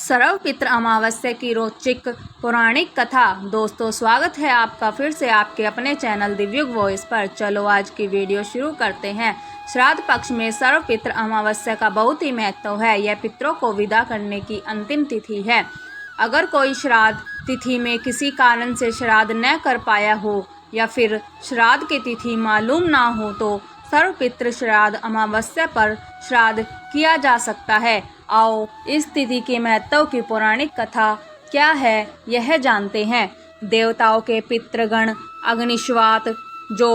सर्वपित्र अमावस्या की रोचक पौराणिक कथा। दोस्तों, स्वागत है आपका फिर से आपके अपने चैनल दिव्युग वॉइस पर। चलो आज की वीडियो शुरू करते हैं। श्राद्ध पक्ष में सर्वपित्र अमावस्या का बहुत ही महत्व है। यह पितरों को विदा करने की अंतिम तिथि है। अगर कोई श्राद्ध तिथि में किसी कारण से श्राद्ध न कर पाया हो या फिर श्राद्ध की तिथि मालूम ना हो तो सर्वपित्र श्राद्ध अमावस्या पर श्राद्ध किया जा सकता है। आओ इस तिथि के महत्व की पौराणिक कथा क्या है यह जानते हैं। देवताओं के पितृगण अग्निश्वात जो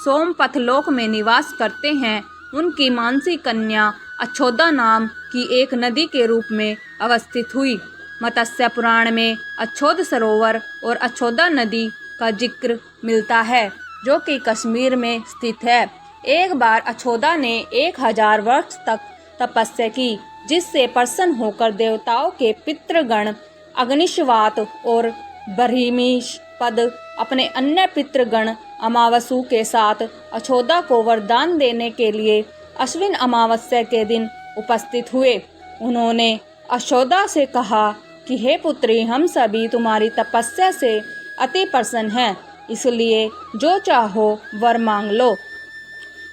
सोमपथ लोक में निवास करते हैं, उनकी मानसी कन्या अछोदा नाम की एक नदी के रूप में अवस्थित हुई। मत्स्य पुराण में अछोद सरोवर और अछोदा नदी का जिक्र मिलता है, जो कि कश्मीर में स्थित है। एक बार अछोदा ने 1000 वर्ष तक तपस्या की, जिससे प्रसन्न होकर देवताओं के पितृगण अग्निश्वात और बर्हिमीशपद अपने अन्य पितृगण अमावसु के साथ अछोदा को वरदान देने के लिए अश्विन अमावस्या के दिन उपस्थित हुए। उन्होंने अछोदा से कहा कि हे पुत्री, हम सभी तुम्हारी तपस्या से अति प्रसन्न हैं, इसलिए जो चाहो वर मांग लो।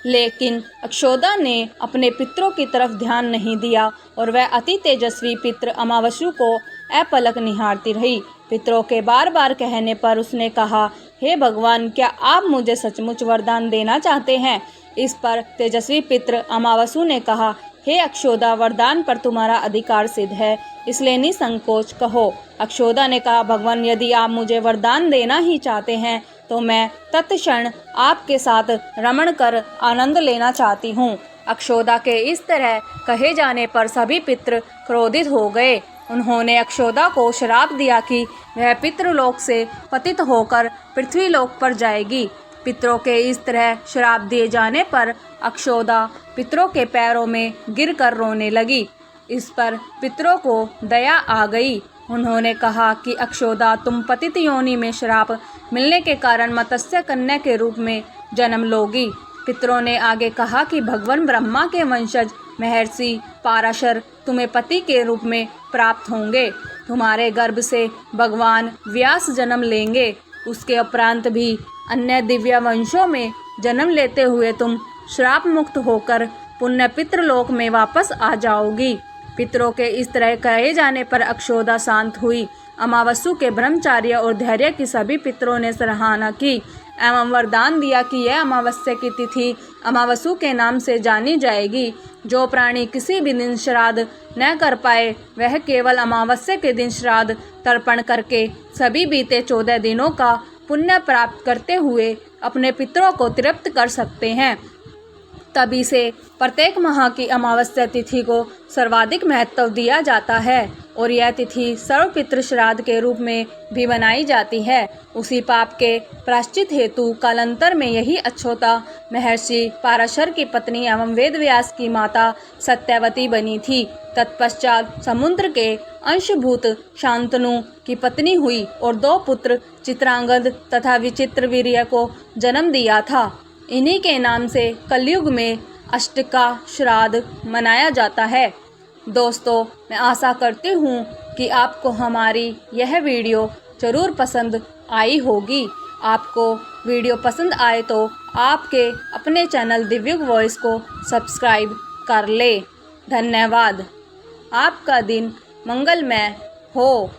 लेकिन अक्षोदा ने अपने पितरों की तरफ ध्यान नहीं दिया और वह अति तेजस्वी पितृ अमावस्यु को अपलक निहारती रही। पितरों के बार बार कहने पर उसने कहा, हे भगवान, क्या आप मुझे सचमुच वरदान देना चाहते हैं? इस पर तेजस्वी पितृ अमावस्यु ने कहा, हे अक्षोदा, वरदान पर तुम्हारा अधिकार सिद्ध है, इसलिए निसंकोच कहो। अक्षोदा ने कहा, भगवान, यदि आप मुझे वरदान देना ही चाहते हैं तो मैं तत्क्षण आपके साथ रमण कर आनंद लेना चाहती हूँ। अक्षोदा के इस तरह कहे जाने पर सभी पितृ क्रोधित हो गए। उन्होंने अक्षोदा को श्राप दिया कि वह पितृलोक से पतित होकर पृथ्वीलोक पर जाएगी। पितरों के इस तरह श्राप दिए जाने पर अक्षोदा पितरों के पैरों में गिरकर रोने लगी। इस पर पितरों को दया आ गई। उन्होंने कहा कि अक्षोदा, तुम पतित योनि में श्राप मिलने के कारण मत्स्य कन्या के रूप में जन्म लोगी। पितरों ने आगे कहा कि भगवान ब्रह्मा के वंशज महर्षि पाराशर तुम्हें पति के रूप में प्राप्त होंगे। तुम्हारे गर्भ से भगवान व्यास जन्म लेंगे। उसके उपरांत भी अन्य दिव्य वंशों में जन्म लेते हुए तुम श्राप मुक्त होकर पुण्य पितृलोक में वापस आ जाओगी। पितरों के इस तरह कहे जाने पर अक्षोदा शांत हुई। अमावस्यु के ब्रह्मचार्य और धैर्य की सभी पितरों ने सराहना की एवं वरदान दिया कि यह अमावस्या की तिथि अमावस्यु के नाम से जानी जाएगी। जो प्राणी किसी भी दिन श्राद्ध न कर पाए, वह केवल अमावस्या के दिन श्राद्ध तर्पण करके सभी बीते 14 दिनों का पुण्य प्राप्त करते हुए अपने पितरों को तृप्त कर सकते हैं। तभी से प्रत्येक माह की अमावस्या तिथि को सर्वाधिक महत्व दिया जाता है और यह तिथि सर्वपितृ श्राद्ध के रूप में भी मनाई जाती है। उसी पाप के प्रायश्चित हेतु कालांतर में यही अछोदा महर्षि पाराशर की पत्नी एवं वेदव्यास की माता सत्यवती बनी थी। तत्पश्चात समुद्र के अंशभूत शांतनु की पत्नी हुई और 2 पुत्र चित्रांगद तथा विचित्रवीर्य को जन्म दिया था। इन्हीं के नाम से कलयुग में अष्टका श्राद्ध मनाया जाता है। दोस्तों, मैं आशा करती हूँ कि आपको हमारी यह वीडियो ज़रूर पसंद आई होगी। आपको वीडियो पसंद आए तो आपके अपने चैनल दिव्युग वॉइस को सब्सक्राइब कर ले। धन्यवाद। आपका दिन मंगलमय हो।